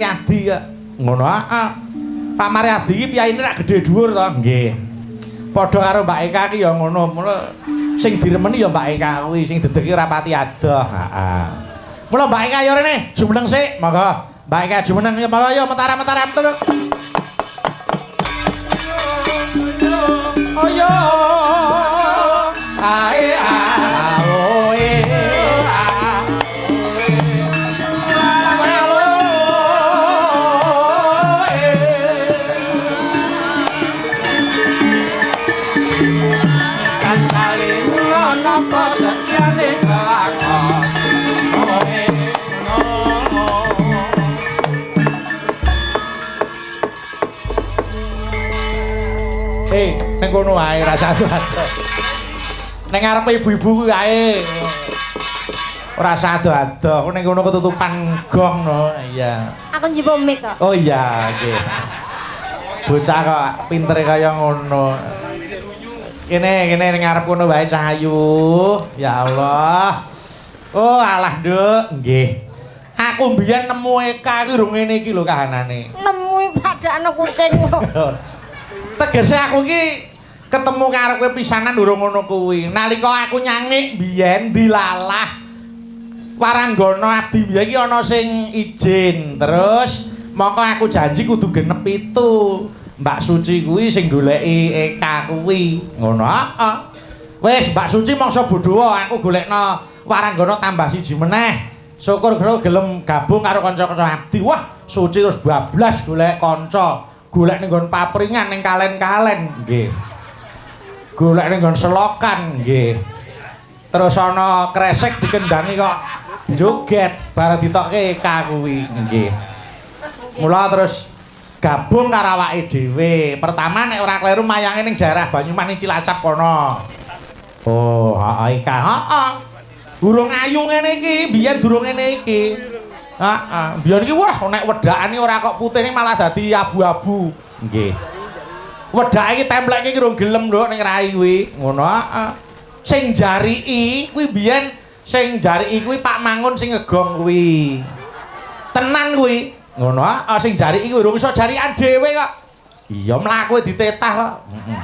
Mariadi ngono Pak Mariadi iki piyaine nek gedhe dhuwur to nggih padha karo Mbak Eka iki ya ngono sing diremeni ya Mbak Eka kuwi sing dedeki ora pati adoh heeh mula Mbak Eka ya rene jumeneng sik monggo Mbak Eka jumeneng ya monggo ya mentaram-mentaram terus oyo ae aoe ning kono wae ra sado-sado. Ning ngarepe ibu-ibu kuwi ae. Ora sado-ado, ning kono ketutupan gong no. Iya. Aku njipuk mic kok. Oh iya, nggih. Bocah kok pintere kaya ngono. Kene ning ngarep kono wae Cahayu. Ya Allah. Oh alah, Nduk. Nggih. Aku mbiyen nemu Eka iki rung ngene iki lho kahanane. Nemu padakno kucing kok. Tegese aku iki ketemu karo kowe pisanan durung ngono kuwi. Nalika aku nyangik biyen dilalah Waranggana Adi biyen iki ana sing ijin. Terus mongko aku janji kudu genep itu. Mbak Suci kuwi sing goleki Eka kuwi. Ngono heeh. Wis Mbak Suci mangsa bodho aku golekno Waranggana tambah siji meneh. Syukur gelem gabung karo kanca-kanca Adi. Wah, Suci terus bablas golek kanca. Golek ning nggon papringan ning kalen-kalen nggih. Golek ning nggon selokan nggih. Terus ana kresek dikendangi kok joget bareng ditokke Eka kuwi nggih. Mula terus gabung karo awake dhewe. Pertama nek ora kleru mayange ning daerah Banyumanik Cilacap kono. Oh, heeh Eka, heeh. Durung ayu ngene iki, biyen durung ngene iki. Heeh, biyen iki wah nek wedakane ora kok putihne malah dadi abu-abu. Nggih. Wedake iki templeke iki rung gelem nduk ning rai kuwi. Ngono heeh. Sing jariki kuwi biyen sing jariki kuwi Pak Mangun sing ngegong kuwi. Tenan kuwi. Ngono heeh, sing jariki kuwi rung iso jarikan dhewe kok. Iya mlaku ditetah kok. Heeh.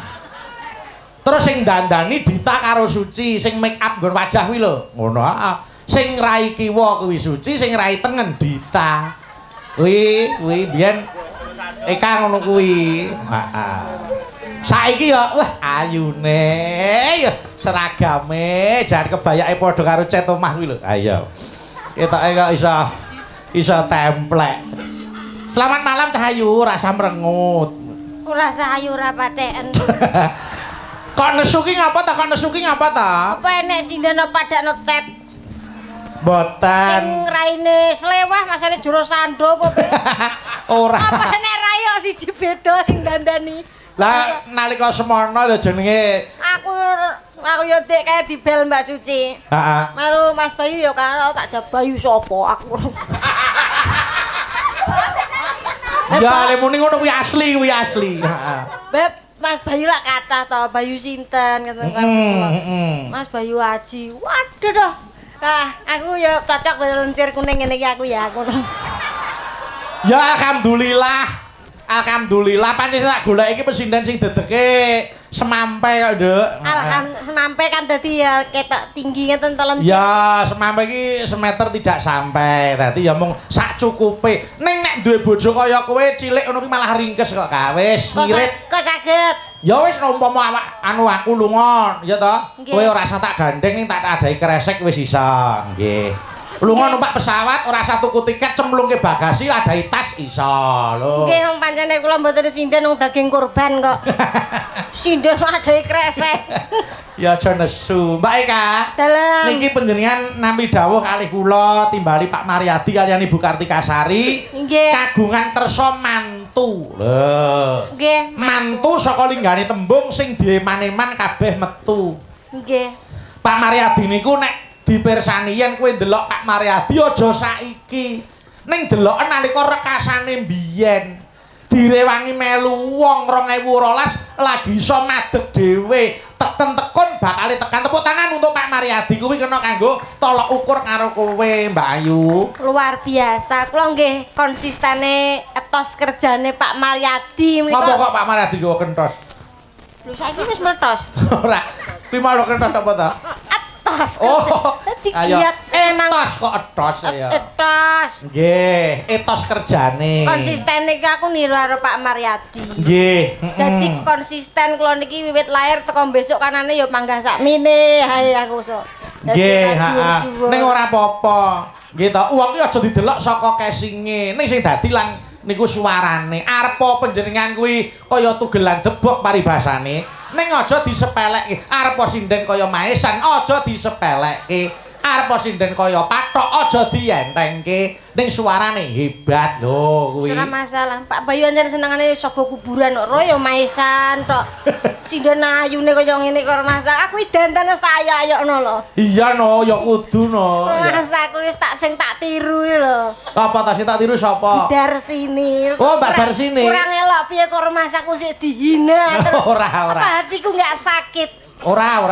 Terus sing dandani Dita karo Suci, sing make up nggon wajah kuwi lho. Ngono heeh. Sing rai kiwa kuwi Suci, sing rai tengen Dita. Kuwi biyen Eka ngono kuwi. Heeh. Saiki ya wah ayune ya seragame jan kebayake padha karo cet omah kuwi lho. Ayo. Ketoke kok iso templek. Selamat malam Cahayu, rasa merengut. Ora sayu ora pateken. Kok nesu ki ngapa ta? Kok nesu ki ngapa ta? Apa enek sindana padakno cet? Boten. Sing raine slewah masane jero sando apa piye? Ora. Apa enek rai kok siji beda sing dandani? Lah nalika semono lho jenenge Aku yo dek kae dibel Mbak Suci. heeh. Melu Mas Bayu yo karo tak jawab Bayu sapa aku. Ya le muni ngono kuwi asli heeh. Beb Mas Bayu lak kathah to, Bayu sinten ngoten kan. Mas Bayu Aji. Waduh toh. Nah, aku yo cocok lencir kuning ngene iki aku ya ngono. Ya alhamdulillah pancen tak golek iki pesinden sing dedeke semampe kok, Nduk. Semampe kan dadi ya ketok tinggi ngeten to lencir. Ya, semampe iki semeter tidak sampai. Dadi ya mung sak cukupe. Ning nek duwe bojo kaya kowe cilik ngono ki malah ringkes kok, Kak. Wis ngirit. Kok saged? Ya wis umpama aku lunga, ya toh. Kowe ora usah tak gandeng ning tak adahi kresek wis iso. Nggih. Lunga numpak pesawat ora usah tuku tiket cemplungke bagasi adahi tas iso lho. Nggih wong pancene kula mboten sinden wong daging kurban kok. Sinden adahi kresek. Ya aja nesu. Mbak Eka. Dalem. Niki panjenengan nampi dawuh kalih kula timbali Pak Mariadi kaliyan Ibu Kartikasari. Nggih. Kagungan kersa mantu. Lho. Nggih. Mantu saka linggane tembung sing dieman-eman kabeh metu. Nggih. Pak Mariadi niku nek dipirsani yen kowe ndelok Pak Mariadi aja saiki. Ning deloken nalika rekasane mbiyen. Direwangi melu wong 2012 lagi iso madeg dhewe. teken-tekun bakal tekan tepuk tangan untuk Pak Mariadi kuwi kena kanggo tolok ukur karo kowe Mbak Ayu. Luar biasa. Kula nggih konsistene etos kerjane Pak Mariadi menika. Ngopo kok Pak Mariadi kok kentos? Lho saiki wis meletos. Ora. Kuwi mau kentos apa to? Etos. Oh. Dadi Ayo. giat senang. Etos kok etos ya. Etos. Nggih, etos kerjane. Konsisten iki aku niru karo Pak Mariadi. Nggih. Dadi konsisten kula niki wiwit lahir teko besok kanane ya manggah sakmene hae aku sok. Nggih, heeh. Ning ora apa-apa. Nggih to, wong ki aja didelok saka kesinge. Ning sing dadi lan niku suarane. Arepa panjenengan kuwi kaya tugelan debok paribasane. Ning aja disepelekke. Arepa sinden kaya maesan, aja disepelekke. Arepa sinden kaya pathok, aja dientengke. Ning suarane hebat lho kuwi. Ora masalah. Pak Bayu ancen senengane coba kuburan kok ro ya maesan tok. Sinden ayune kaya ngene kok masak. Aku dandan wis tak ayo-ayokno lho. Iya no, ya kudu no. Mas aku wis sing tak tiru lho. Apa ta sing tak tiru sapa? Darsini. Oh, Mbak Darsini. Kurang elok piye kok masakku sik dihina terus. Ora. Apa hatiku enggak sakit. Ora.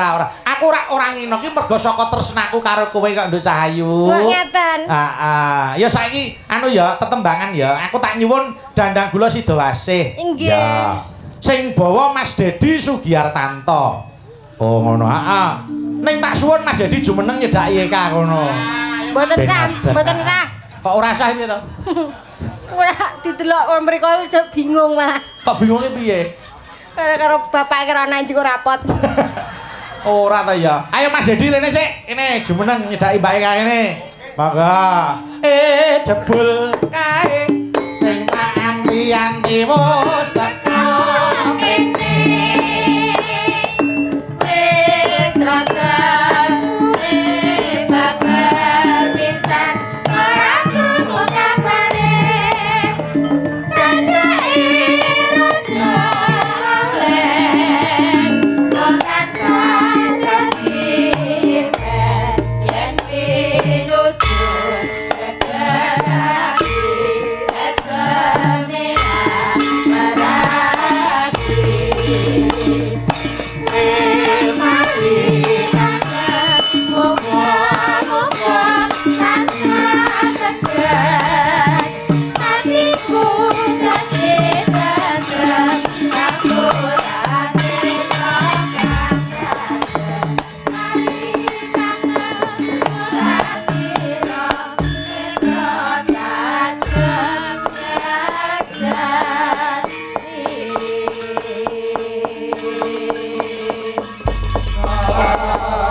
Aku ora ngino ki mergo saka tresnaku karo kowe kok Nduk Cahayu. Kok ngeten? Heeh. Ya saiki anu ya tetembangan ya. Aku tak nyuwun dandang gula Sidowasih. Inggih. Ya. Sing bawa Mas Dedi Sugiartanto. Oh ngono, heeh. Ning tak suwun Mas Dedi jumeneng nyedaki eka ngono. Mboten sah, mboten sah. Kok ora sah piye to? Ora didelok wong mriko wis bingung malah. Kok bingunge piye? Karo bapak karo anak njiko rapot. Ora ta ya. Ayo Mas Dedi rene sik. Kene jumeneng nyedaki mbake kae kene. Mangga. Jebul kae sing tak anti-anti wis teko kene. Wis rada suwe babar pisan ora krungu kabare. Sajake rada lalek wong tansah dadi yen pinuju tegati esene marati.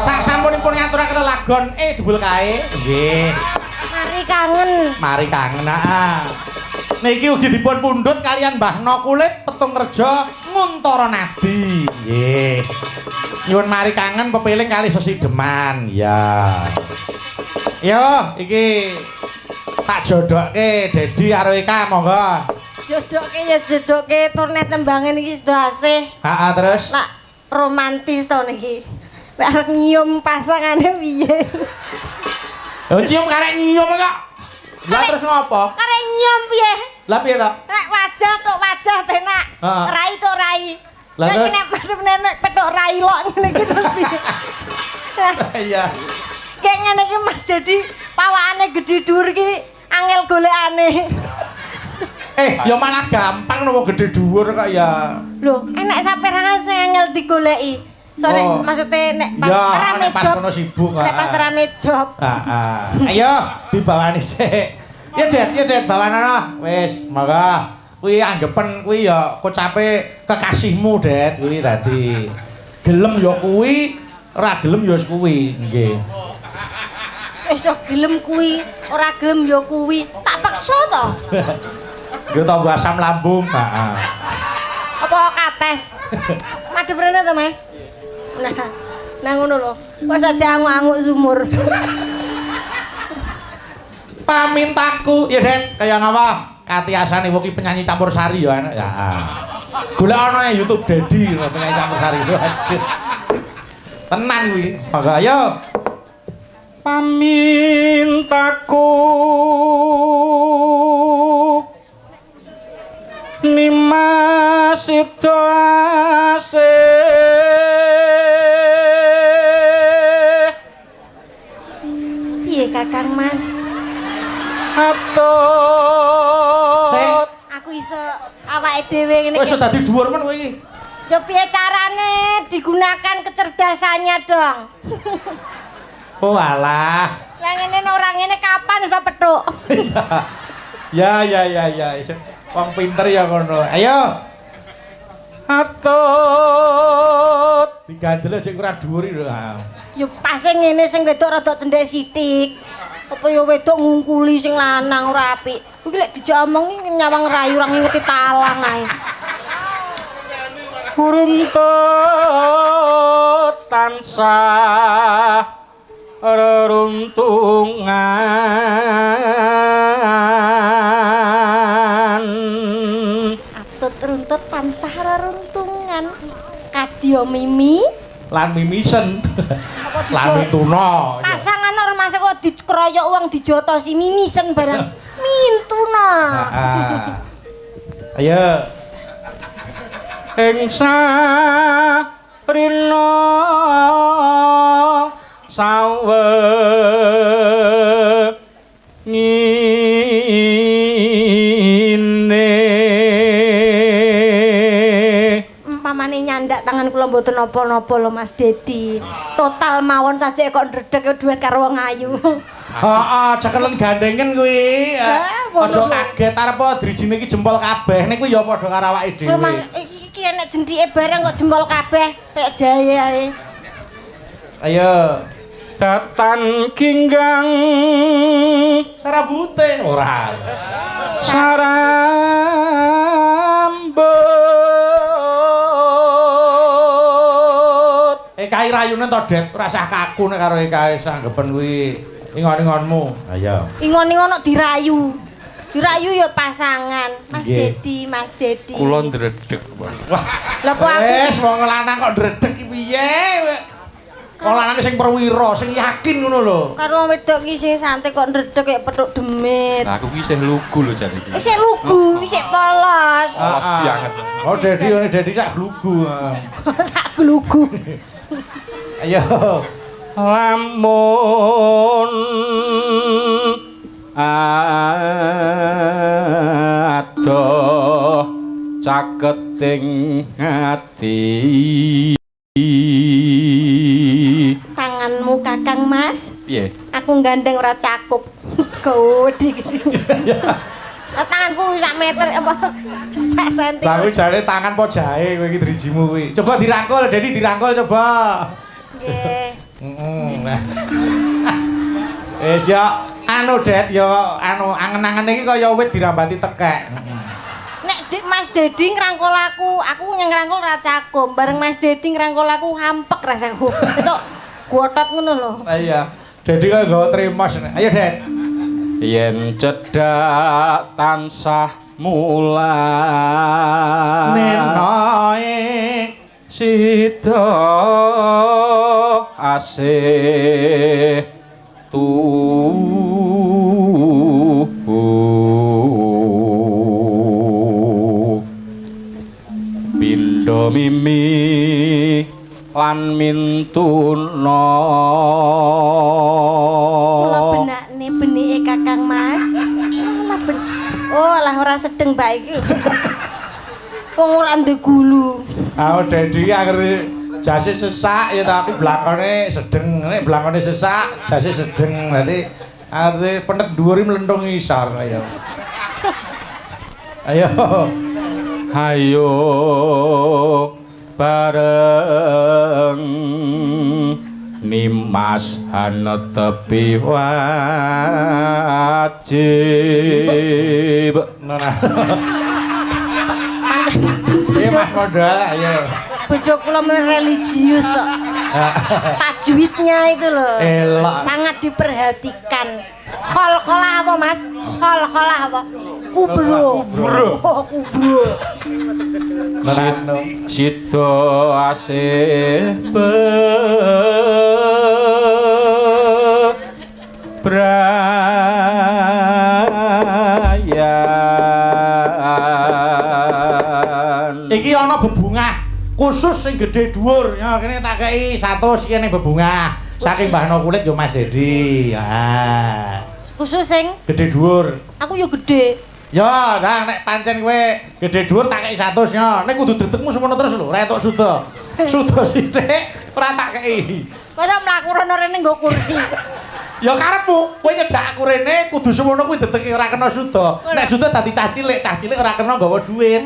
Sasampunipun ngaturaken lagon jebul kae. Nggih. Mari kangen. Niki ugi dipun pundhut kalian Mbah No Kulit Petung Reja Nguntara Nadi. Nggih. Nyuwun mari kangen pepiling kali sesideman. Ya. Yo, iki tak jodokke Dedi karo Eka monggo. Jodoke turnet tembangan iki sedase. Heeh, terus. Nak romantis to niki. Nek arep nyium pasangane piye? Yo nyium karek nyium kok. Lah terus ngopo? Arek nyium piye? Lah piye to? Nek wajah tok wajah penak. Heeh. Rai tok rai. Lah Nek terus? nek madhep nenek petok rai lok ngene iki terus piye? Iya. Kayak ngene iki Mas jadi pawakane gedhe dhuwur iki angel golekane. Ya malah gampang nopo gede dhuwur kok ya. Lho, enek saperangan sing angel digoleki. Soale maksudnya nek pas ya, rame nek pas job. kono sibuk. Nek pas rame job. Ayo dibawani sik. Ya Det bawanono. Wis, monggo. Kuwi anggepen kuwi ya kocape kekasihmu, Det. Kuwi dadi gelem ya kuwi, ora gelem ya wis kuwi. Nggih. Wis gelem kuwi, ora gelem ya kuwi. Tak paksa to. Yo tambah asam lambung. Heeh. Apa kates? Madhep rene to, Mas? Nah ngono lho. Kok saja anguk-anguk sumur. Pamintaku, ya Det, kaya ngapa? Katiasane wong ki penyanyi campursari ya enak. Ya. Golek ana nang YouTube Dedi penyanyi campursari. Tenan kuwi. Monggo ayo. Pamintaku Nimas Sidowasih Kakang Mas. Atut. Aku iso awake dhewe ngene Wis iki. dadi dhuwur men kowe iki. Ya piye carane digunakan kecerdasannya dong. Oh alah. Lah ngene ora ngene kapan iso petuk? Ya. Wong pinter ya ngono. Ayo. Atut. Digandel aja ora dhuwur iki lho. Ya pas ngene sing wedok rada cendhek sithik. Apa ya wedok ngungkuli sing lanang ora apik. Iki lek dijak omong iki nyawang rayu ora ngingeti talang ae. Runtut tansah reruntungan. Atut runtut tansah reruntungan. Kadya mimi Lan mimisen. apa Lan mituna. pasangan ora masuk kok dikeroyok wong dijotosi mimisen barang mintuna. Ayo. Ing sarina sawengine Umpamane nyandak tangan kula mboten napa-napa lho Mas Dedi. Total mawon saja kok ndredeg duet karo wong ayu. Heeh, cekelen gandengen kuwi. Aja ngono. kaget arep drijine iki jempol kabeh. Niku ya padha karo awake Lho Mas dhewe. iki enek jentike barang kok jempol kabeh kaya jahe ae. Ayo. datan ginggang Sarabute ora. sarambut Kai rayune to, Det. Ora usah kaku nek karo Kai sanggepen kuwi. Ingon-ingonmu. Ayo. Ingon-ingon kok dirayu. Dirayu ya pasangan. Mas Nggih. Dedi, Mas Dedi. kula ndredeg Wah. Lah kok aku Wes wong lanang kok ndredeg iki piye? Wong lanang sing perwira, sing yakin ngono lho. karo wong wedok ki sing santai kok ndredeg kayak petuk demit. aku ki isih lugu lho jane iki Wis lugu, wis polos. Awas banget. Oh, Dedi sak glugu. Sak glugu. Ayo. lamun adoh caketing ati Tanganmu Kakang Mas. piye Aku gandeng ora cakup. Godi gitu. Tanganku sak meter apa sak senti. Lah kuwi jare tangan po jahe kowe iki drijimu kuwi. Coba dirangkul, Dedi dirangkul coba. Nggih. Nah. Wis ya anu Det ya anu angen-angen iki kaya wit dirambati tekek. Nek Mas Dedi ngrangkul aku ngrangkul ora cakup. Bareng Mas Dedi ngrangkul aku hampek rasaku. Itu gotot ngono lho. Iya. Dedi kaya nggawa tremos. Ayo Det. yen cedhak tansah mulan Nenoe sida asih pindha mimi lan mintuna Kula benakne benike Kakang Mas. Lah ben. Oh, lah ora sedeng bae iki. Wong ora ndek gulu. Ah, Dedi akhire jase sesak ya tapi blakone sedeng. Nek blakone sesak, jase sedeng. Dadi akhire penet dhuwur mlentung ngisor ayo. Ayo. Hayo bareng nimas hanetepi wajib Nona. Manten. Iya Mas modal ayo. Bojo kula religius kok. Tajwidnya itu loh. Elok. Sangat diperhatikan. Khol-kholah apa Mas? Khol-kholah apa? Kubro. Oh, kubro. Nona. sida asih bebrayan Iki ana bebungah khusus sing gedhe dhuwur. Ya kene tak kei 100 iki ning bebungah. Saking mbahno kulit yo Mas Dedi. Ha. Khusus sing Gede dhuwur. aku yo gede. Ya, nah nek pancen kowe gede dhuwur tak kei 100 nya. Nek kudu dedekmu semono terus lho, ora entuk suda. Suda sithik ora tak kei. Masa mlaku rono rene nggo kursi. Ya karepmu, kowe nyedak aku rene kudu semono kuwi dedeki ora kena suda. Nek suda dadi cah cilik ora kena nggawa dhuwit.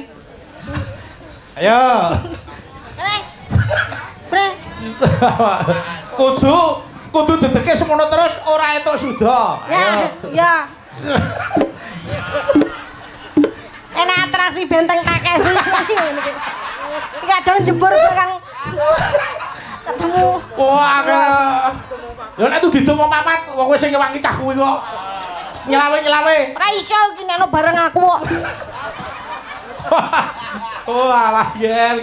Ayo. Bre. Kudu dedeke semono terus ora entuk suda. Ya, ya. Enak atraksi benteng kakek sih. Kadang jebur barang ketemu. Wah, lha nek tuh didomo papat, wong wis sing ngewangi cah kuwi kok. Nyelawe. Ora iso iki nek bareng aku kok. Oh, alah yer.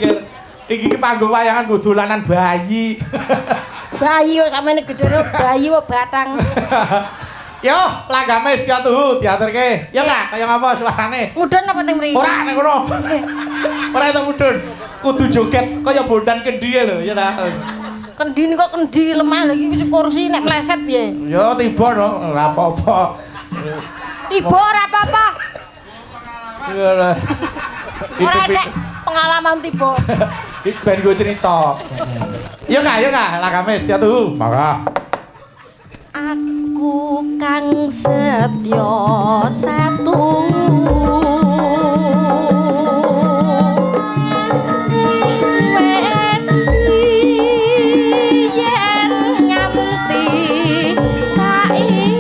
Iki panggung wayangan nggo dolanan bayi. Bayi yo sampeyan gedhe bayi wae batang. Yo, langgame Setia Tuhu diaturke. Ya enggak, kaya ngapa suarane? Mudun apa teng mriki? Ora nek ngono. Ora itu mudun. Kudu joget kaya bondan kendi lho, ya ta. Kendi kok kendi lemah lagi kursi nek meleset piye? Ya tiba no, ora apa-apa. Tiba ora apa-apa. Iya lah. Ora nek pengalaman tiba. Iki ben go cerita. Ya enggak, langgame Setia Tuhu. Maka Aku kang setya satu yen nganti saiki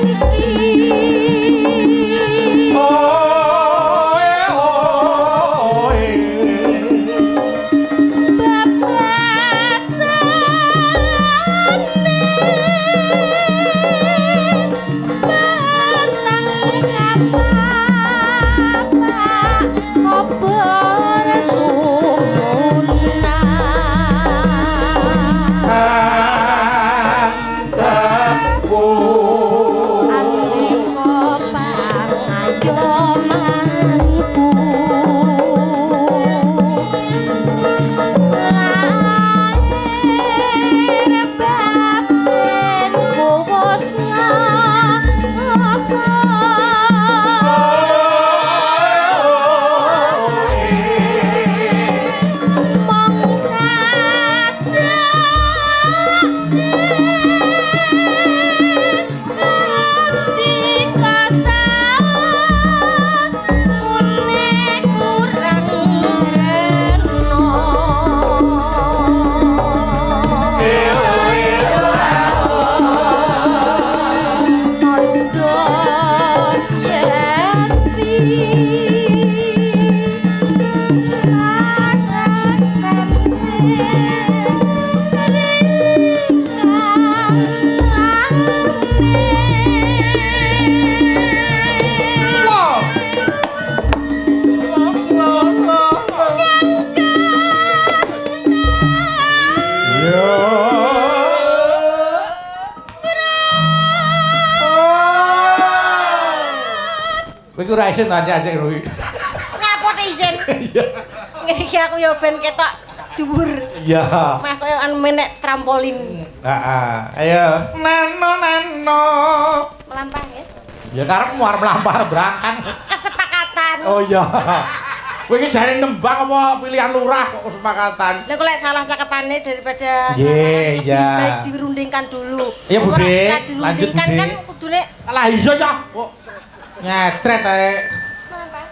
ora isin to Acik Ruhi. Ngapot isin. Iya. Iki aku yo ben ketok dhuwur. Iya. Meh koyo anu menek trampolin. Heeh. Ayo. Nano. Melampah ya. Ya karepmu arep melampar berangkan. Kesepakatan. Oh iya. Kowe iki jane nembang apa pilihan lurah kok kesepakatan? Lah kok lek salah cakepane daripada Iya, salah lebih iya. baik dirundingkan dulu. Iya, Bude. Ora Lanjut, dirundingkan Bude. kan kudune Lah iya ya. Kok nyetret ae. melampah.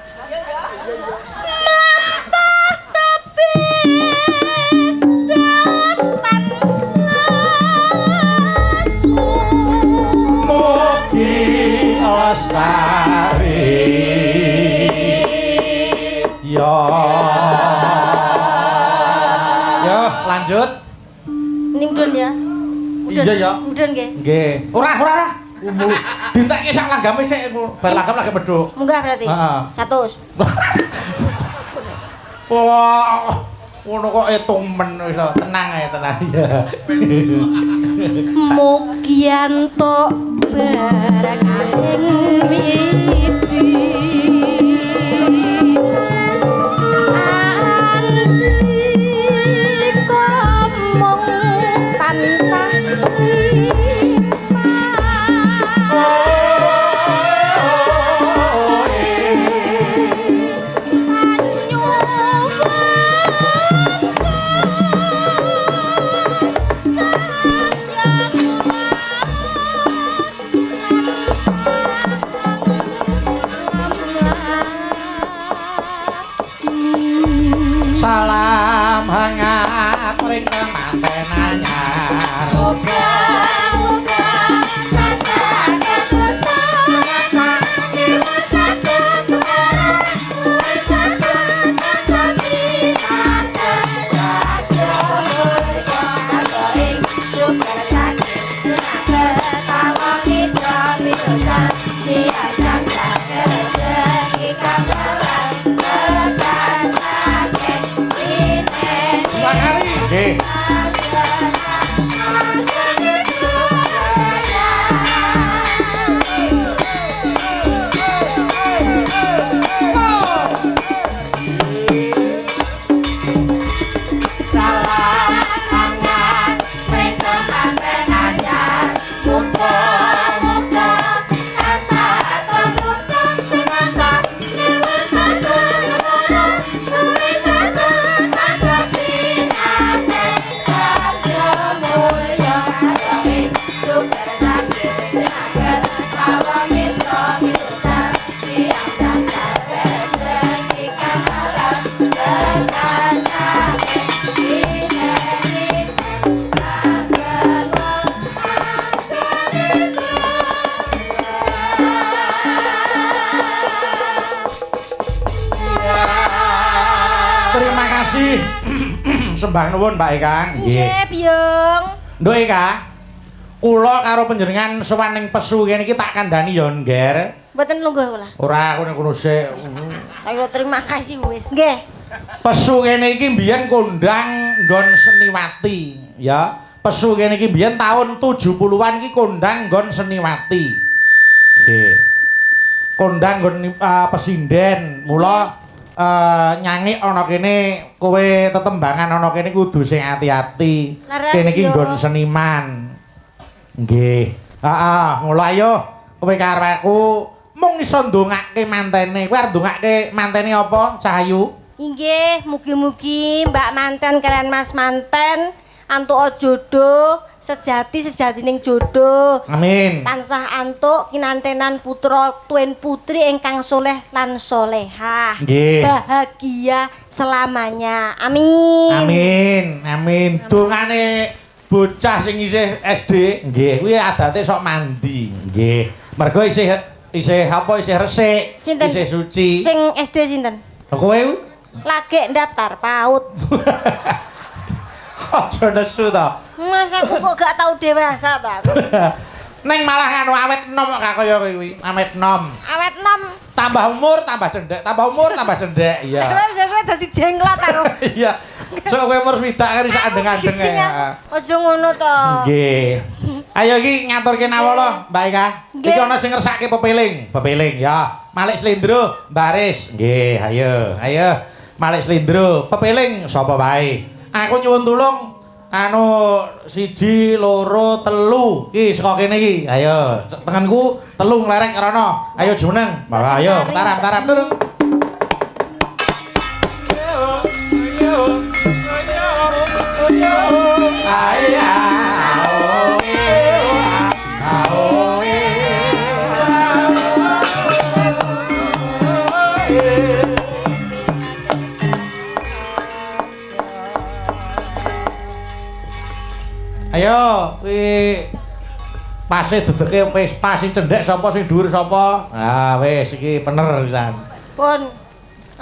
Melampah tapi datan lasu. Mugi lestari. Ya. Yo, lanjut. Ini mudun ya. Mudun. Iya, ya. Mudun nggih. Nggih. Ora. Ditekke sak langgame sik bar langgam lagi medhuk. Munggah berarti. Heeh. 100. Wah, ngono kok etumen wis tenang ae tenang ya. Mugianto barakaning widi andika mung tansah selamat ring kemanten anyar. Muga-muga tansah ketutup dewa satu tuara kuwi satu tansah tinanten raja mulya ing syukur sakit sunah ketawa mitra mitra siajang rezeki kambalan tekan sakit Makari. Nggih. Terima kasih. Sembah nuwun Mbak Eka. Nggih, Byung. Nduk Eka. Kula karo panjenengan sowan ning pesu kene iki tak kandhani ya ngger. Mboten lungguh kula. Ora aku ning kono sik. Ayo terima kasih wis. Nggih. Pesu kene iki mbiyen kondang nggon Seniwati, ya. Pesu kene iki mbiyen tahun 70-an iki kondang nggon Seniwati. Nggih. Kondang nggon pesinden. Mula nyanyi ana kene kowe tetembangan ana kene kudu sing ati-ati. Kene iki nggon seniman. Nggih. Heeh, mula ayo kowe karo aku mung iso ndongake mantene. Kowe arep ndongake mantene apa, Cahayu? Inggih, mugi-mugi Mbak Manten kalian Mas Manten antuk jodoh sejatining jodoh. Amin. Tansah antuk kinantenan putra tuwin putri ingkang soleh lan solehah. Nggih. Bahagia selamanya. Amin. Amin. Amin. Dongane bocah sing isih SD, nggih, kuwi adate sok mandi. Nggih. Mergo isih apa isih resik, Sinten? isih suci. Sing SD sinten? Kowe Lagi daftar PAUD. aja nesu to. Mas aku kok gak tau dewasa to aku. Neng malah nganu awet enom kok kaya kowe kuwi, awet enom. Awet nom. Tambah umur tambah cendhek, tambah umur tambah cendhek, iya. Wes sesuai dadi jenglot aku. Iya. Sok kowe umur swidak kan iso andeng-andeng ya. Aja ngono to. Nggih. Ayo iki ngaturke nawala, Mbak Eka. Iki ana sing ngersake pepeling ya. Malik Slendro, baris. Nggih, ayo. Ayo. Malik Slendro, pepeling sapa wae. Aku nyuwun tulung anu 1 2 3 iki saka kene iki. Ayo, tengenku 3 nglerek rono. Ayo jumeneng. Ayo, taram turun. Ayo, kuwi pase dedeke wis pas sing cendhek sapa sing dhuwur sapa? Ah, wis iki bener pisan. Pun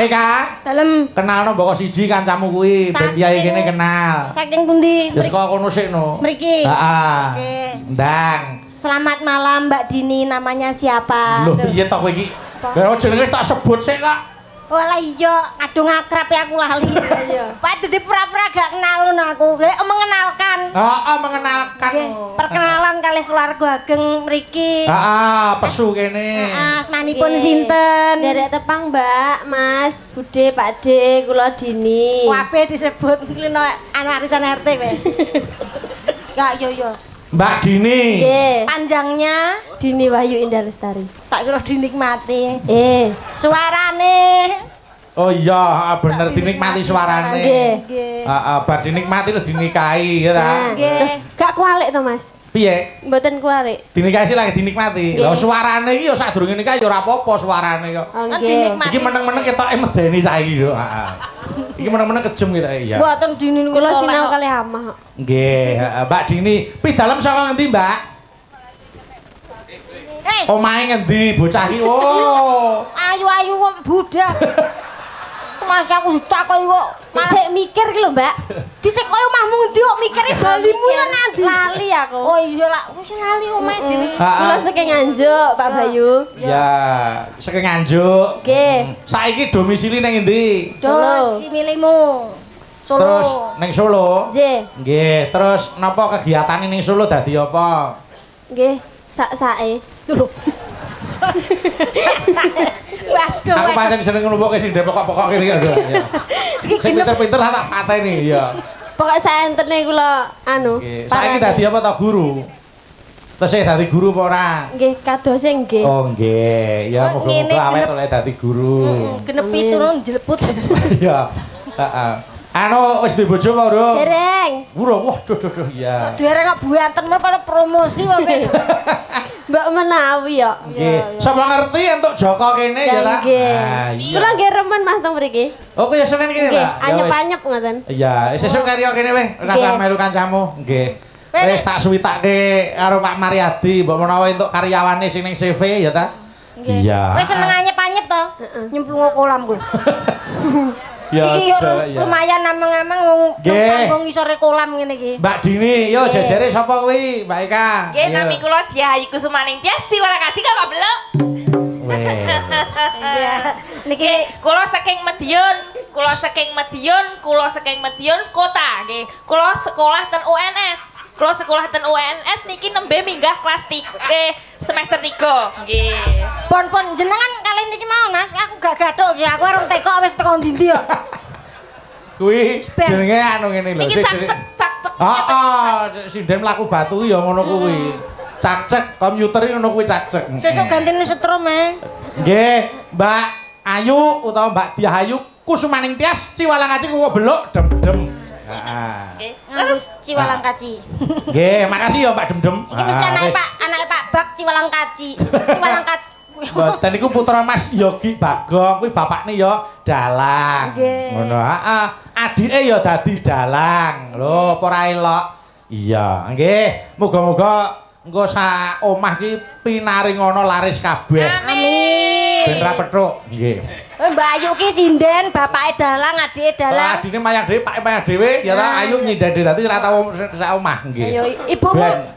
Eka, dalem kenalno mboko siji kancamu kuwi, ben piye kene kenal. saking pundi? Wis kok kono sik no. Mriki. Heeh. Oke. Ndang. Selamat malam Mbak Dini, namanya siapa? Lho piye to kowe iki? Lha jenenge tak sebut sik kok. Walah iya, kadung akrab ya aku lali. Iya. Pak dadi pura-pura gak kenalun aku. Mengenalkan. Heeh, mengenalkan. Nggih, perkenalan kalih keluarga ageng mriki. Heeh, pesu kene. Asmanipun sinten? Derek tepang Mbak, Mas, Bude, Pak D, kula Dini. Kabeh disebut klino anu arisan RT kowe. Gak yo. Mbak Dini. Nggih. Panjangnya Dini Wahyu Indah Lestari. tak kira dinikmati. Suarane. Oh iya, bener dinikmati suarane. Nggih. Heeh, bar dinikmati terus dinikahi ya ta. Nggih. Gak kualik to, Mas? Piye? Mboten kualik. Dinikahi sih lagi dinikmati. Nggih. Lho suarane iki ya sadurunge nikah ya ora apa-apa suarane kok. Oh, Kan nggih. dinikmati. Iki meneng-meneng ketoke medeni saiki yo. Heeh. Iki meneng-meneng kejem kita iya. Mboten Dini niku Kula soleh sinau kok. kali amah. Nggih, Mbak Dini. Pidalem saka ngendi, Mbak? Omahe ngendi bocah iki? Oh. Ayu-ayu kok budak. Masa aku ditakoki kok Sik mikir ki lho, Mbak. ditekoki omahmu ngendi kok mikire balimu lan nandi. Lali aku. Oh iya lah, wis lali omah dhewe. Kula saking Nganjuk, Pak Bayu. Ya, saking Nganjuk. Nggih. Saiki domisili nang endi? Solo. Si milimu. Solo. Terus ning Solo. Nggih. Nggih, terus napa kegiatane ning Solo dadi apa? Nggih, sak-sake. Lho. Waduh. Aku pancen seneng nglumpukke sing pokok-pokok kene ya. Sing pinter-pinter tak pateni ya. Pokoke saentene kula anu. Nggih, saiki dadi apa ta guru? Tesih dadi guru apa ora? Nggih, kadose nggih. Oh nggih, ya Oh, ngene muga-muga awet genep. oleh dadi guru. Genep itu nang jleput. Iya. Heeh. Anu wis duwe bojo apa urung? Dereng. Urung. Wah, duh ya. Dereng kok buanten mah pada promosi wae. Mbak menawi ya. Nggih. Sapa ngerti entuk Joko kene ya ta? Nggih. Ah, iya. Kula nggih remen Mas teng mriki. Oh, ya Senin kene Nggih, ta? Ya wis. anyep-anyep ngoten. Iya, sesuk karya kene weh, ora Nggih. usah melu kancamu. Nggih. Weh, Wis tak suwitake karo Pak Mariadi, mbok menawa entuk karyawane sing ning CV ya ta? Iya. Wis seneng anyep-anyep to. Nyemplung kolam kuwi. Ya, Iki yo ya. lumayan ameng-ameng wong Nggih. panggung ngisore kolam ngene iki. Mbak Dini, yo Nggih. jejere sapa kuwi, Mbak Eka? Nggih, nami kula Diayu Kusumaning Tias Siwara Kaji Kak Beluk. Weh. Iya. Niki Nggih, kula saking Madiun kota nggih. Kula sekolah ten UNS. Kula sekolah ten UNS niki nembe minggah kelas 3 semester 3. Nggih. pon jenengan kali niki mau Mas, aku gak gathuk iki. Aku arep teko wis teko ndi kok. Kuwi Ben. jenenge anu ngene lho. Niki sing- cak-cek. sinden mlaku batu ya ngono kuwi. Cak-cek komputer ngono kuwi cak-cek. Sesuk gantine setrum Nggih, Mbak Ayu utawa Mbak Diayu Kusumaning Tias Ciwalangaci kok beluk dem-dem. Heeh. Nggih. Terus Ciwalang Kaci. Nggih, makasih ya Mbak Dem-dem. Iki mesti anake Pak Bak Ciwalang Kaci. Ciwalang Kaci. Mboten niku putra Mas Yogi Bagong, kuwi bapakne ya dalang. Nggih. Ngono, heeh. Adike ya dadi dalang. Lho, apa ora elok? Iya, nggih. Muga-muga engko sak omah ki pinaring ana laris kabeh. Amin. Ben ra pethuk. Nggih. Mbak Ayu ki sinden, bapake dalang, adike Lah dalang. adine mayang dhewe, pake mayang dhewe, ya ta ayu nyindade dadi ora tau sak omah nggih. Ayo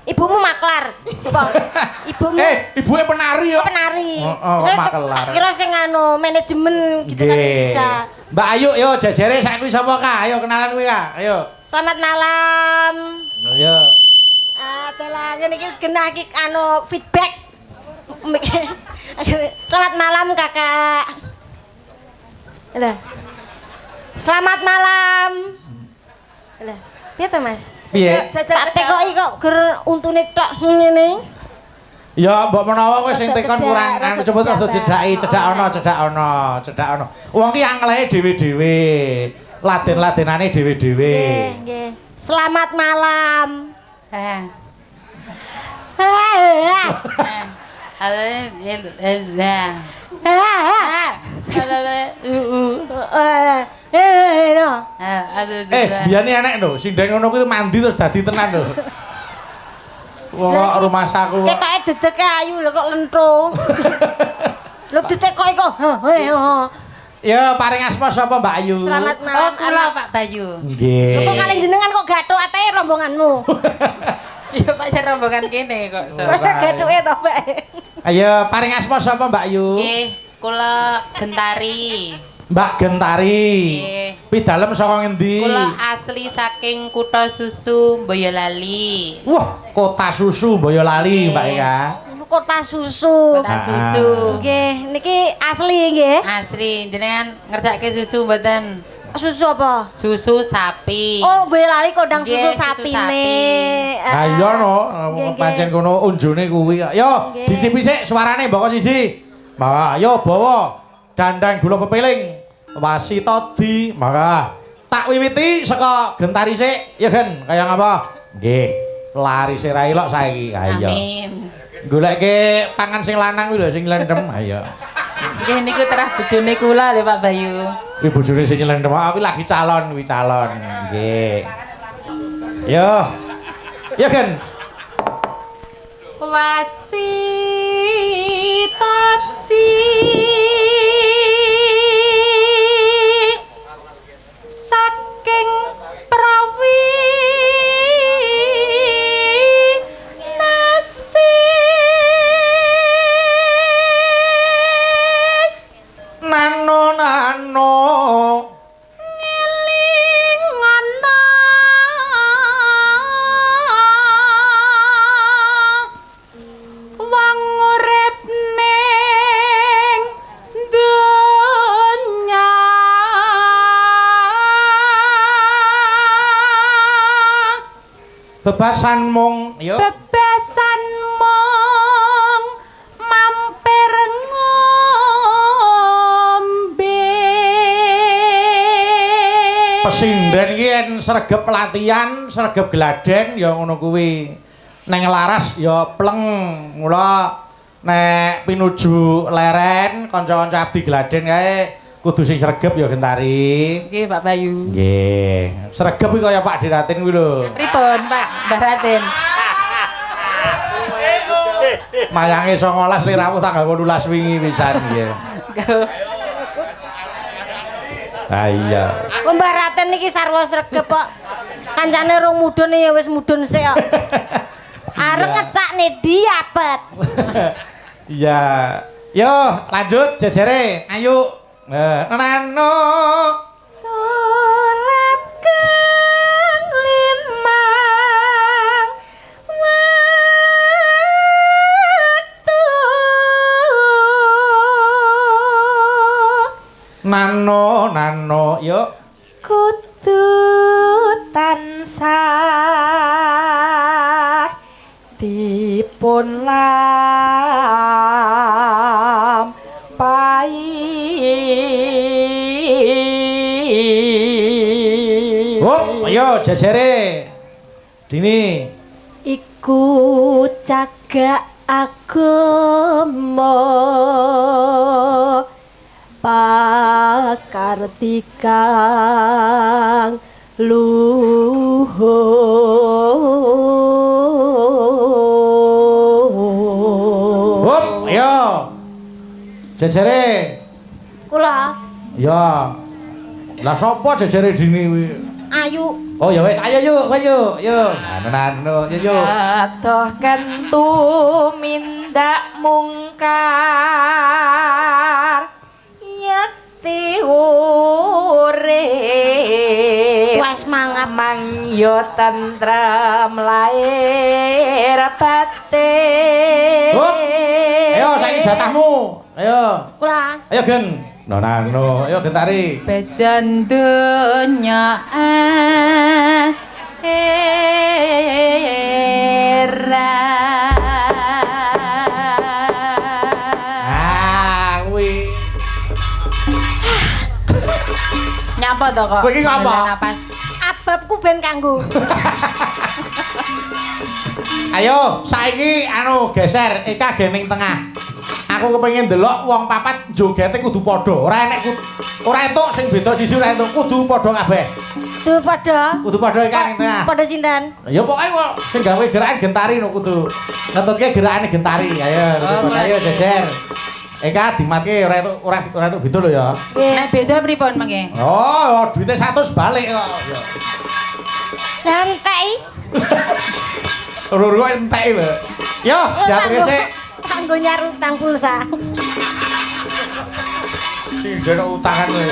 ibumu maklar. Apa? Ibumu Ibuke penari yo. penari. Oh, Saya maklar. tak kira sing anu manajemen gitu kan bisa. Mbak Ayu yo jejere saiki sapa Kak? Ayo kenalan kuwi Kak. Ayo. Selamat malam. Ayo. Telah ngene iki wis genah iki anu feedback. Selamat malam Kakak. Lah. Selamat malam. Lah, piye to Mas? Piye? Tak tekoki kok ger untune tok ngene. Ya mbok menawa kowe sing tekon Cedak, kurang rada anu coba cedak, rada cedhaki, cedak ana. Wong ki anglehe dhewe-dhewe. Laden-ladenane dhewe-dhewe. Nggih. Selamat malam. Biyane enek lho, sindeng ngono kuwi mandi terus dadi tenan lho. Wong Lah, iki rumah saku. Ketoke dedeke ayu lho kok lentro. Lho ditekoki kok. Ya paring asma sapa Mbak Ayu? Selamat malam. Pak Bayu. Nggih. Kok kalian jenengan kok gathuk atahe rombonganmu? Iya Pak rombongan kene kok. Gathuke to, Pak. Ayo paring asma sapa Mbak Ayu? Nggih, kula Gentari. Mbak Gentari. Nggih. Pidalem saka ngendi? Kula asli saking Kutha Susu Boyolali. Wah, kota susu Boyolali, Mbak Eka. Kota susu. Kota Susu. Nggih, niki asli nggih. Asli, jenengan ngersake susu mboten? Susu apa? Susu sapi. Oh, Boyolali kodang Nggih, susu susu sapine. sapi. Ha iya no, Nggih, nggih. pancen kono unjune kuwi. Yo, Nggih. dicipi sik suarane mboko siji. Maka yo bawa dandang gula pepiling. Wasita di, maka tak wiwiti saka Gentari sik, ya Gen, kaya ngapa? Nggih. Larise ra elok saiki. Ha iya. Amin. Goleke pangan sing lanang kuwi lho sing lendem. Ha iya. Nggih niku terah bojone kula lho Pak Bayu. Kuwi bojone sing nyelendem kuwi lagi calon kuwi calon. Nggih. Yo. Ya kan. Wasitati saking prawi nasis Nano nano. ngelingana wong urip ning donya Bebasan mung yo. bebasan mung mampir ngombe Pesinden iki yen sregep pelatihan, sregep gladhen ya ngono kuwi. Neng laras ya pleng. Mula nek pinuju leren kanca-kanca abdi gladhen kae kudu sing sregep ya Gentari. nggih Pak Bayu Nggih. Sregep iki kaya Pak Diratin kuwi lho. pripun Pak Mbah Raden Mayange 19 lirawu tanggal 18 wingi pisan nggih. Ah iya. Mbah Raten iki sarwa sregep kok. Kancane rung mudhun ya wis mudhun sik kok. Arep ngecakne diapet. Iya. Yo, lanjut jejere. Ayo. Nano. surat kang limang waktu Nano, nano, yuk. kudu tansah dipun lampahi. Hop, ayo jejere. Dini. Iku cagak agama pakartikang luhur. Hop, ayo. Jejere. Kula Ya. Lah sapa jejere dini kuwi? ayu. Oh ya wis, ayo yuk, ayo, yuk. Nano, yuk. Adoh kentu mindak mungkar yakti urip Wes mangap. mangyo tentrem lair batin. Hop. Ayo saiki jatahmu. Ayo. Kula Ayo Gen. Nano, ayo Gentari. Bejan dunya Ah, kuwi. nyapa to kok? Kowe iki ngapa? Dalan napas. ababku ben kanggo. Ayo, saiki anu geser Eka gening tengah. Aku kepengin ndelok wong papat jogete kudu padha. Ora enek ora entuk sing beda siji ora entuk, kudu padha kabeh. Duh padha. Kudu padha Eka ning tengah. Padha sinten? Ya pokoke kok sing gawe gerakan Gentari no kudu. Ngetutke gerakane Gentari. Ayo, ayo jejer. Eka dimatke ora entuk beda lho ya. Nek beda pripun mengke? Oh, duite 100 balik kok. Santai. Loro entek lho. Yo, diaturke sik. Kanggo nyarutang pulsa. Sing dene utangan kowe.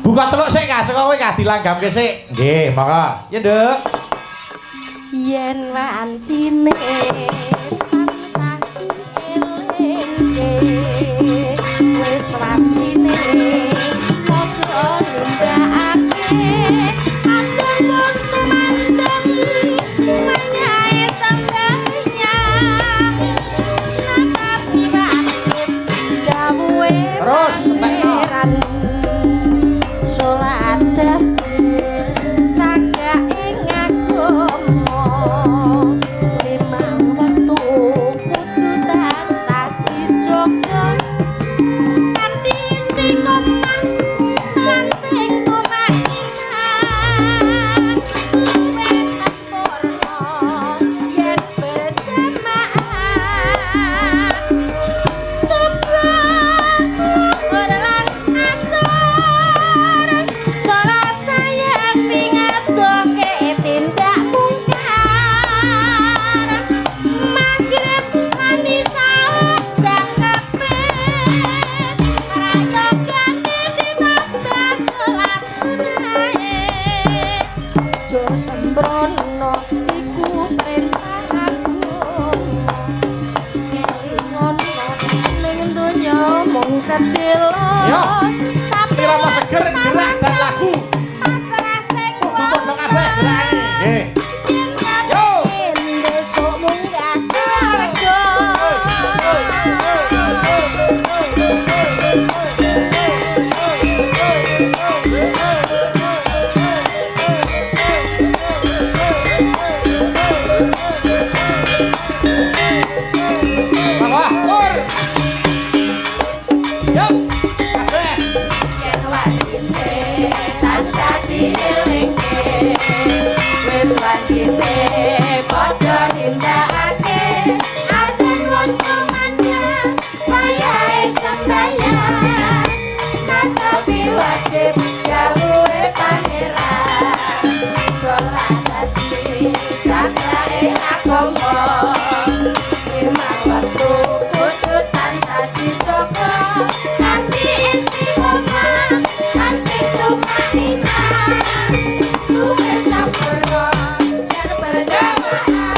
Buka celuk sik Kak, saka kowe Kak dilanggamke sik. Nggih, monggo. Ya, Nduk. Yen wancine tansah eling wis wancine padha nindakake adon tumanten manyae sampeyan natapi wasit dawuhe Terus, pangeran salat cagak ing agama limang wektu kudu tansah dijaga wajine tansah dielingke wis wajine padha nindakake aden wis kumandang wayahe sembahyang natapi wajib dawuhe pangeran sholat dadi cakrahe agama imam waktu kudu tansah dicoba kanthi istiqomah kanthi tumanina duwe sampurna yen berjamaah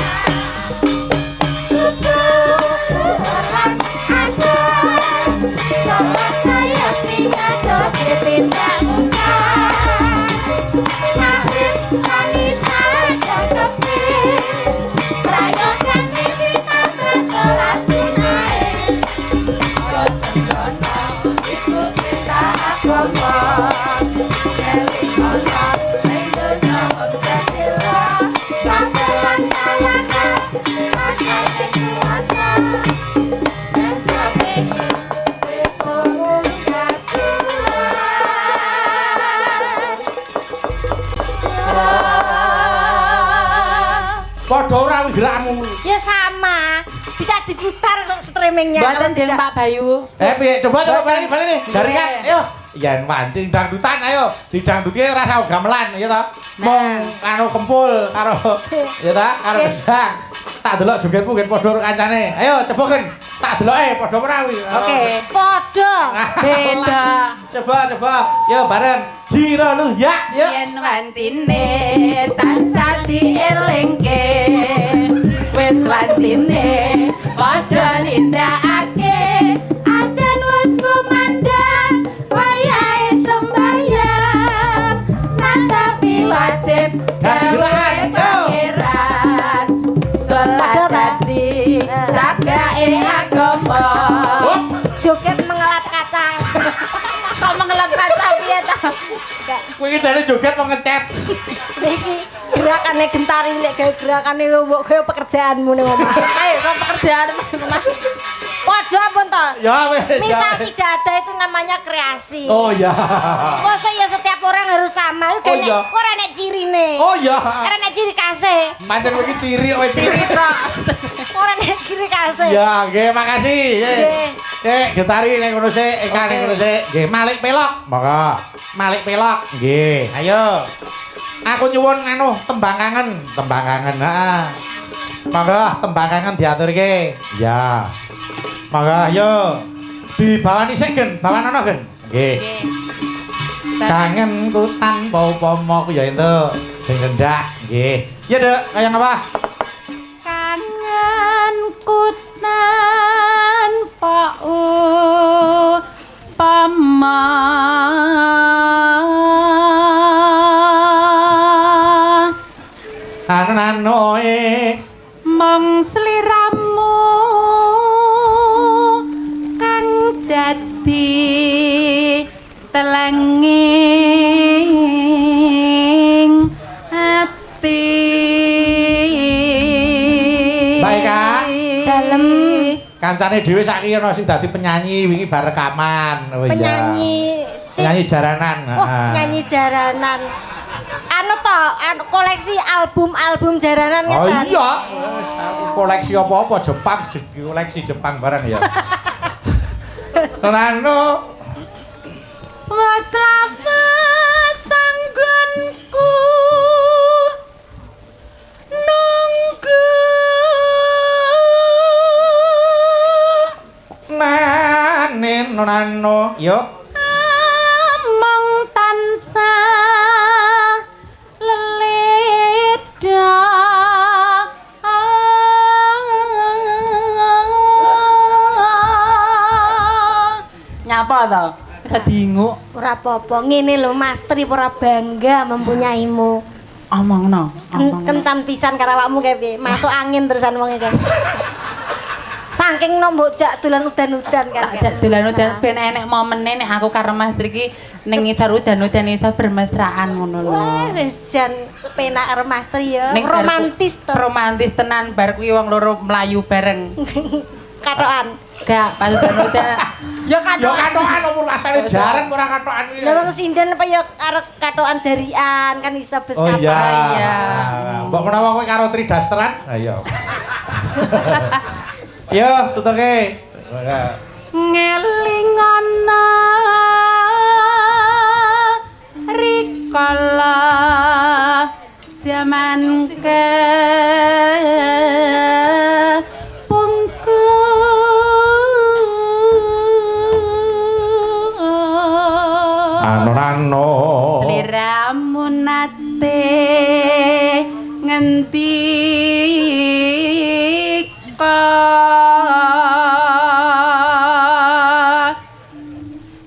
sholat asar sholat saya pidato dipindah Nahrif manisa cakepe prayogan kita sholat sunahe Kosono iku kita agama Dewi kono Indonya Mokdasila Kapelan kawana Masa sekuasa Dan kabeh wis Padha ora wis gerakmu. Ya sama. Bisa diputar untuk streamingnya. Mboten Den Pak Bayu. Piye coba balik nih. Dari kan. Ayo. Yen pancing dangdutan ayo. Didangduti ora usah gamelan ya toh. Mong karo kempul karo ya toh karo gendang. Tak delok jogetmu ngen padha karo kancane. Ayo coba kan. Tak deloke padha menawi. Oke. Padha. Beda. Coba. Yo bareng. Jiro lu ya. Yo. yen wancine tansah dielingke wis wancine padha nindakake adan wis kumandang wayahe sembahyang natapi wajib gawe pangeran sholat dadi cakrahe agama Joget mengelat kacang. Kok mengelap kaca piye ta? Kowe iki jane joget mau ngecet. Iki gerakane gentari lek gawe gerakane mbok gawe pekerjaanmu ning omah. Ayo kok pekerjaan Waduh ampun toh. Ya wis. Misal tidak ada itu namanya kreasi. Oh ya. Masa ya setiap orang harus sama. Itu Oh, iya. ora nek cirine. Oh ya. Ora nek ciri kasih. Pancen kowe iki ciri kowe ciri. Ora nek ciri kasih. Ya, nggih makasih. Nggih. Cek getari ning ngono sik, ikan ning ngono sik. Nggih, Malik Pelok. Monggo. Malik Pelok. Nggih, ayo. Aku nyuwun anu tembang kangen. Heeh. Monggo tembang kangen diaturke. Ya. Monggo ayo. Dibawani sik gen, bawanono gen. Nggih. Kangenku tanpa upama ku ya entuk. Sing rendah. Nggih. Ya, Dek, kaya ngapa? kangenku tanpa upama Ananoe mong sliramu kang dadi telenging ati Baik, Kak. Dalem. kancane dhewe saiki ana sing dadi penyanyi wingi bar rekaman. Oh iya. Penyanyi sing Penyanyi jaranan. Oh, penyanyi jaranan. Anu to, koleksi album-album jaranan Oh ngeten. iya. Wis aku koleksi apa-apa Jepang, koleksi Jepang barang ya. Tenano. wis lawas sanggonku nunggu Nano, yo. among tansah leledah Nyapa to? Bisa diinguk. Ora apa-apa, ngene lho Mas Tri ora bangga mempunyaimu. Omongno. Kencan pisan karo awakmu kae piye? Masuk angin terusan wong iki. Saking nombok jak dolan udan-udan kan. Tak dolan-dolan ben enek momene nek aku karo Mas Tri iki ning ngisor udan-udan iso bermesraan ngono lho. Wah, wis jan penak karo Mas Tri ya. Ning bar ku- Romantis to. Romantis tenan bar kuwi wong loro mlayu bareng. katokan. Gak, pas udan-udan. Ya kan. Ya katokan umur masane jaran ora katokan kuwi. Lah wong sinden apa ya karo katokan jarian kan iso bes Oh iya. Iya. Mbok menawa kowe karo tridasteran, ayo. Yo, tutuke. ngeling ana rikala jaman ke Ano sliramu nate ngendika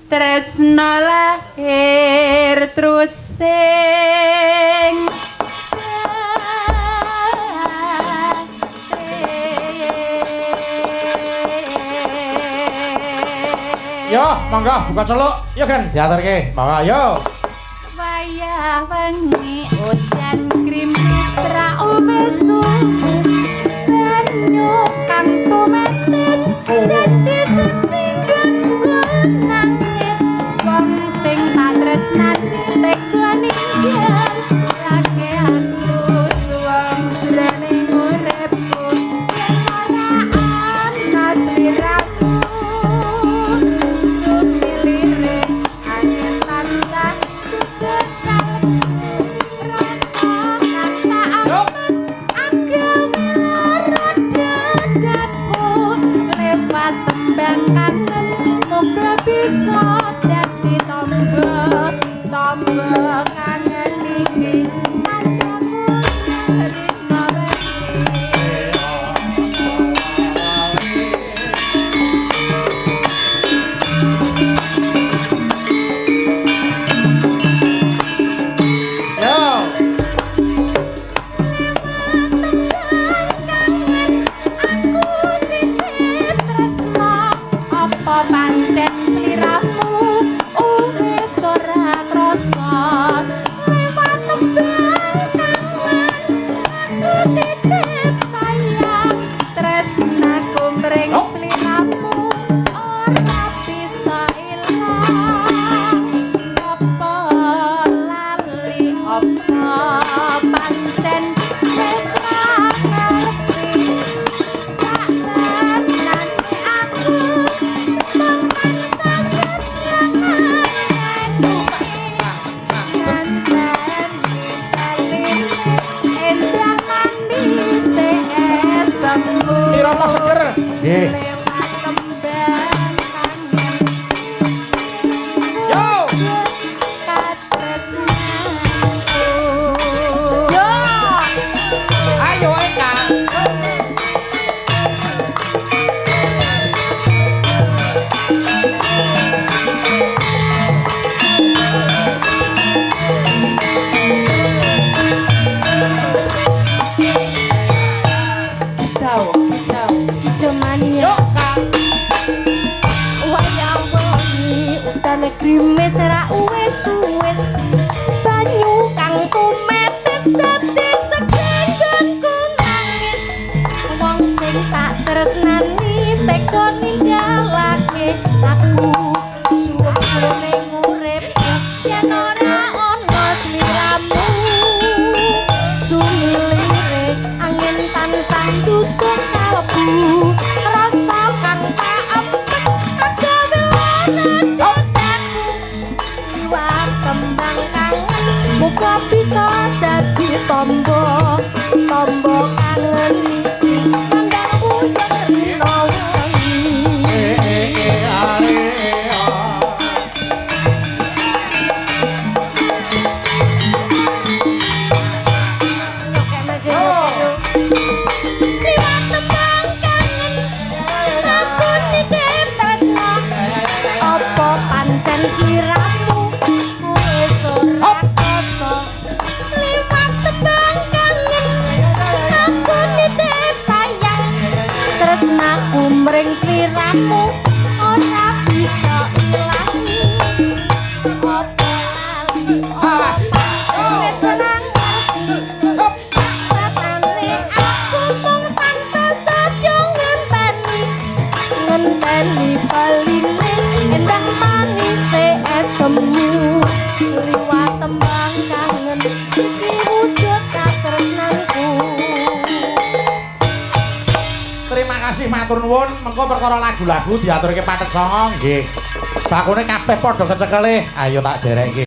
tresna lahir terus sing Yo, monggo buka celuk. Yo kan diaturke. Monggo yo. wayah wengi udan krimis ra umes-umes banyu kang tumetes dadi sing nangis wong sing tak tresnani tega ninggal lagi aku wong jroning uripku yen ora ana sliramu sumilire angin tansah lewat tembang kangen moga bisa dadi tombo kangen iki kancamu rino Yo. apa pancen sliramu wis ora krasa lewat tembang kangen aku titip sayang tresnaku mring sliramu ora bisa ilang apa lali apa pancen wis ra ngerti Irama seger. Nggih. Yo. Ayo Eka. Jamania wayang wengi udan krimis ra uwes-uwes banyu kang tumetes dadi segenggenku nangis wong sing tak tresnani tega ninggalake aku suwene uripku yen ora ana sliramu sumilire angin tansah duduk kalbu rasa kang tak apet agawe lanan dadaku liwat kembang kangen muga bisa dadi tombo kangen iki kandangku yen rino wengi liwat tembang kangen aku titip tresno apa pancen sliramu wis ora krasa liwat tembang kangen aku titip matur nuwun, mengko perkara lagu-lagu diaturke patek songo nggih. Bakune kabeh padha kecekele. Ayo tak derekke.